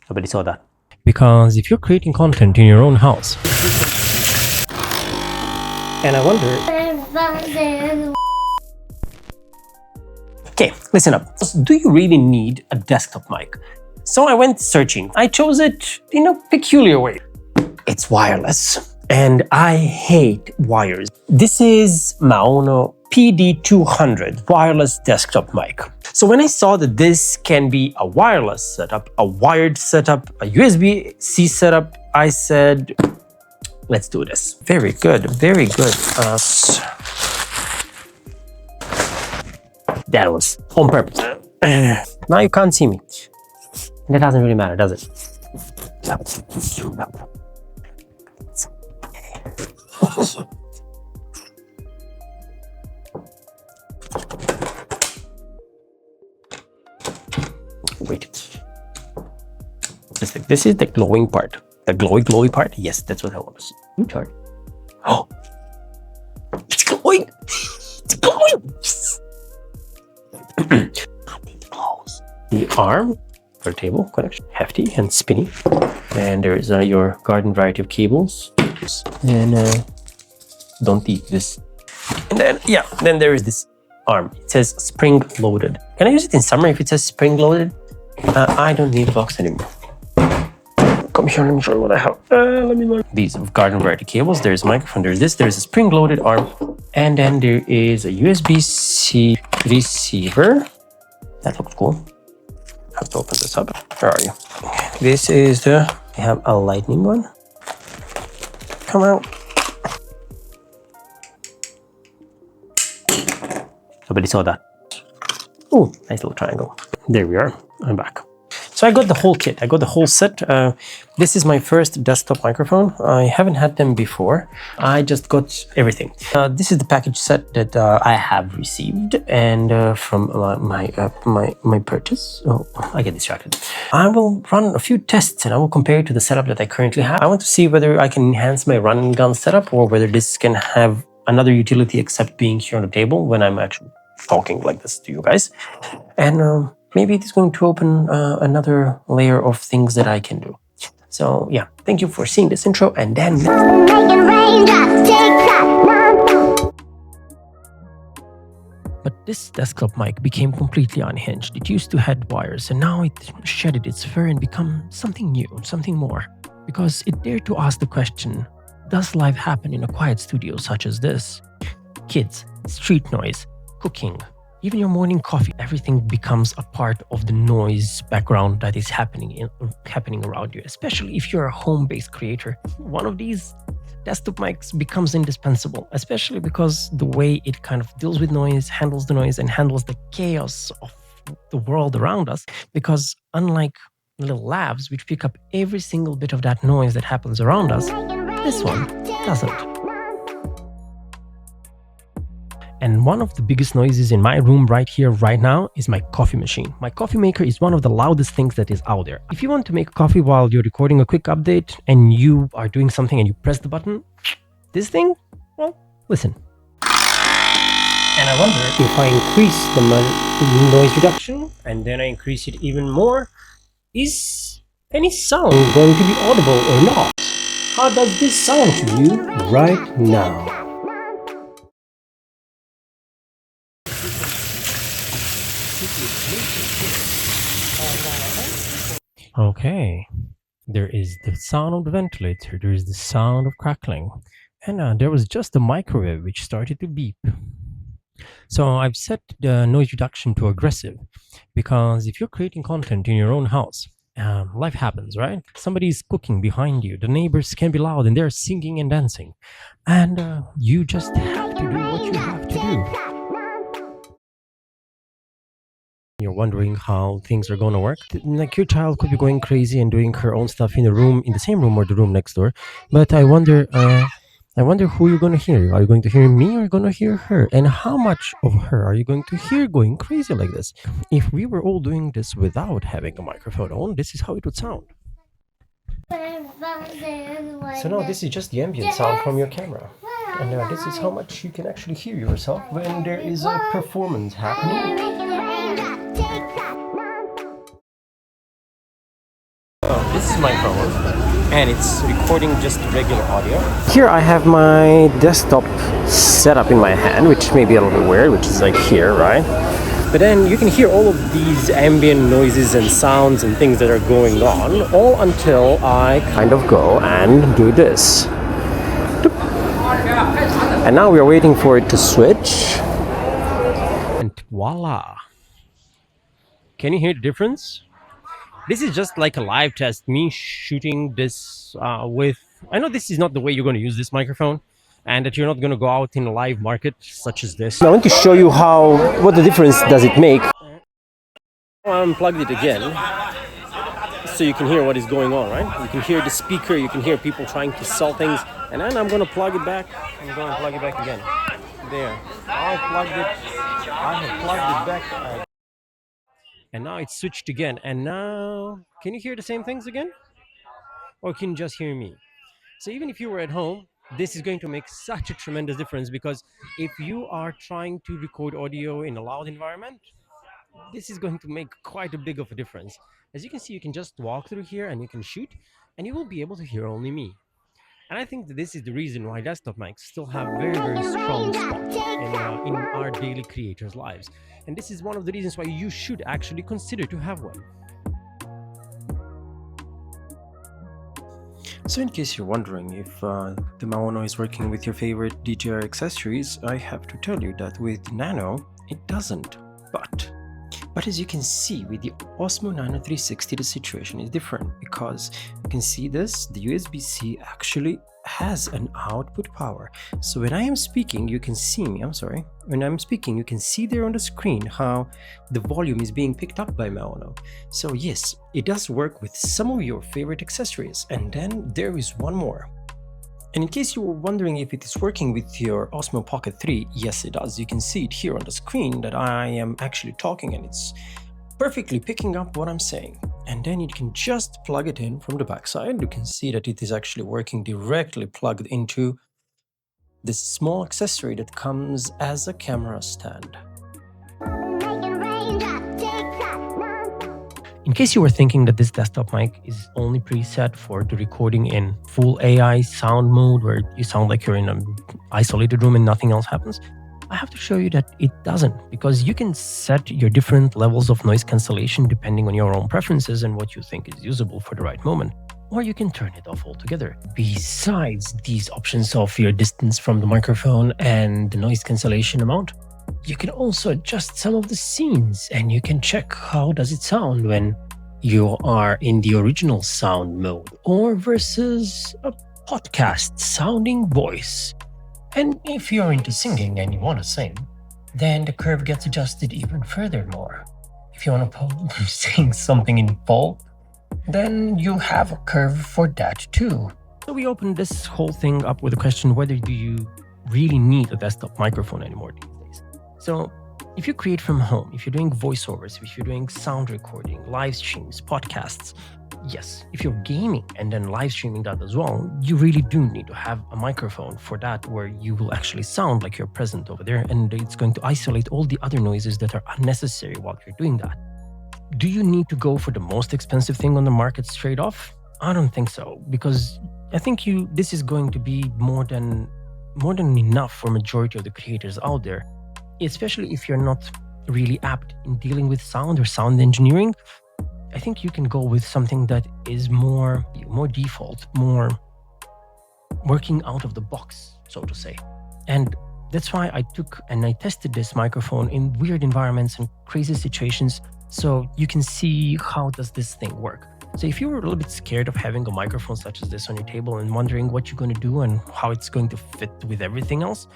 Nobody saw that. Because if you're creating content in your own house, and I wonder... Okay, listen up. Do you really need a desktop mic? So I went searching. I chose it in a peculiar way. It's wireless, and I hate wires. This is Maono PD200 wireless desktop mic. So when I saw that this can be a wireless setup, a wired setup, a USB-C setup, I said, let's do this. Very good, very good. That was on purpose. Now you can't see me. That doesn't really matter, does it? Wait. This is the glowing part. The glowy part? Yes, that's what I want to see. You charge. Oh! It's glowing! It's glowing! Yes! Close. The arm for table connection, hefty and spinny. And there is your garden variety of cables. And don't eat this. And then, yeah, then there is this arm. It says spring loaded. Can I use it in summer if it says spring loaded? I don't need box anymore. Come here, let me show you what I have. Let me look. These garden variety cables. There's a microphone. There's this. There's a spring loaded arm. And then there is a USB-C receiver. That looks cool. I have to open this up. Where are you? This is the... I have a lightning one. Come out. Nobody saw that. Oh, nice little triangle. There we are. I'm back. So I got the whole kit. I got the whole set. This is my first desktop microphone. I haven't had them before. I just got everything. This is the package set that I have received, and from my purchase. Oh, I get distracted. I will run a few tests and I will compare it to the setup that I currently have. I want to see whether I can enhance my run and gun setup, or whether this can have another utility except being here on the table when I'm actually talking like this to you guys. And maybe it is going to open another layer of things that I can do. So yeah, thank you for seeing this intro, and then... But this desktop mic became completely unhinged. It used to have wires, and now it shedded its fur and become something new, something more. Because it dared to ask the question, does life happen in a quiet studio such as this? Kids, street noise, cooking, even your morning coffee, everything becomes a part of the noise background that is happening around you, especially if you're a home-based creator. One of these desktop mics becomes indispensable, especially because the way it kind of deals with noise, handles the noise, and handles the chaos of the world around us. Because unlike little labs, which pick up every single bit of that noise that happens around us, this one doesn't. And one of the biggest noises in my room right here, right now, is my coffee machine. My coffee maker is one of the loudest things that is out there. If you want to make coffee while you're recording a quick update and you are doing something and you press the button, this thing, well, listen. And I wonder if I increase the noise reduction and then I increase it even more, is any sound going to be audible or not? How does this sound to you right now? Okay, there is the sound of the ventilator, there is the sound of crackling, and there was just the microwave which started to beep. So I've set the noise reduction to aggressive, because if you're creating content in your own house, life happens, right? Somebody's cooking behind you, the neighbors can be loud and they're singing and dancing, and you just have to do what you have to do. You're wondering how things are going to work. Like, your child could be going crazy and doing her own stuff in the same room or the room next door. But I wonder who you're going to hear. Are you going to hear me, or are you going to hear her? And how much of her are you going to hear going crazy like this? If we were all doing this without having a microphone on, this is how it would sound. So now this is just the ambient sound from your camera. And this is how much you can actually hear yourself when there is a performance happening. This is my phone, and it's recording just regular audio. Here I have my desktop set up in my hand, which may be a little bit weird, which is like here, right? But then you can hear all of these ambient noises and sounds and things that are going on, all until I kind of go and do this. And now we are waiting for it to switch. And voila! Can you hear the difference? This is just like a live test, me shooting this with... I know this is not the way you're going to use this microphone, and that you're not going to go out in a live market such as this. I want to show you what the difference does it make. I unplugged it again, so you can hear what is going on, right? You can hear the speaker, you can hear people trying to sell things, and then I'm going to plug it back. I'm going to plug it back again. There. I have plugged it back. And now it's switched again. And now, can you hear the same things again? Or can you just hear me? So even if you were at home, this is going to make such a tremendous difference, because if you are trying to record audio in a loud environment, this is going to make quite a big of a difference. As you can see, you can just walk through here and you can shoot, and you will be able to hear only me. And I think that this is the reason why desktop mics still have very, very strong spot in our daily creators' lives. And this is one of the reasons why you should actually consider to have one. So in case you're wondering if the Maono is working with your favorite DJI accessories, I have to tell you that with Nano, it doesn't. But as you can see, with the Osmo Nano 360, the situation is different, because you can see this, the USB-C actually has an output power. So when I am speaking, you can see me, when I'm speaking, you can see there on the screen how the volume is being picked up by Maono. So yes, it does work with some of your favorite accessories. And then there is one more. And in case you were wondering if it is working with your Osmo Pocket 3, yes it does. You can see it here on the screen that I am actually talking, and it's perfectly picking up what I'm saying. And then you can just plug it in from the backside. You can see that it is actually working directly plugged into this small accessory that comes as a camera stand. In case you were thinking that this desktop mic is only preset for the recording in full AI sound mode, where you sound like you're in an isolated room and nothing else happens, I have to show you that it doesn't, because you can set your different levels of noise cancellation depending on your own preferences and what you think is usable for the right moment. Or you can turn it off altogether. Besides these options of your distance from the microphone and the noise cancellation amount, you can also adjust some of the scenes, and you can check how does it sound when you are in the original sound mode or versus a podcast sounding voice. And if you're into singing and you want to sing, then the curve gets adjusted even furthermore. If you want to sing something in folk, then you have a curve for that too. So we opened this whole thing up with a question, whether do you really need a desktop microphone anymore these days? So if you create from home, if you're doing voiceovers, if you're doing sound recording, live streams, podcasts, yes, if you're gaming and then live streaming that as well, you really do need to have a microphone for that, where you will actually sound like you're present over there, and it's going to isolate all the other noises that are unnecessary while you're doing that. Do you need to go for the most expensive thing on the market straight off? I don't think so, because I think this is going to be more than enough for majority of the creators out there, especially if you're not really apt in dealing with sound or sound engineering. I think you can go with something that is more default, more working out of the box, so to say. And that's why I took and I tested this microphone in weird environments and crazy situations, so you can see how does this thing work. So if you were a little bit scared of having a microphone such as this on your table and wondering what you're going to do and how it's going to fit with everything else,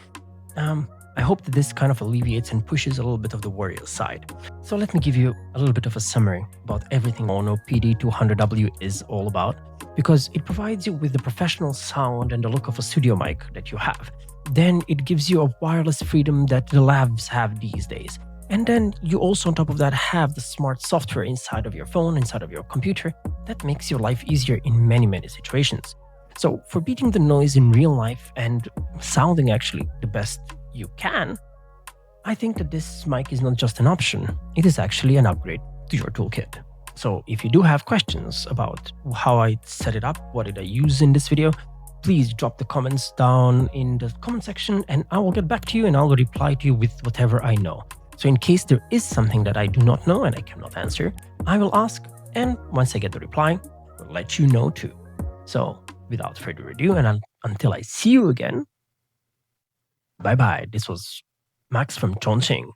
I hope that this kind of alleviates and pushes a little bit of the worry aside. So let me give you a little bit of a summary about everything Maono PD200W is all about, because it provides you with the professional sound and the look of a studio mic that you have. Then it gives you a wireless freedom that the labs have these days. And then you also, on top of that, have the smart software inside of your phone, inside of your computer, that makes your life easier in many, many situations. So for beating the noise in real life and sounding actually the best you can, I think that this mic is not just an option, it is actually an upgrade to your toolkit. So if you do have questions about how I set it up, what did I use in this video, please drop the comments down in the comment section and I will get back to you and I'll reply to you with whatever I know. So in case there is something that I do not know and I cannot answer, I will ask, and once I get the reply, I'll let you know too. So without further ado, and until I see you again, bye bye. This was Max from Chongqing.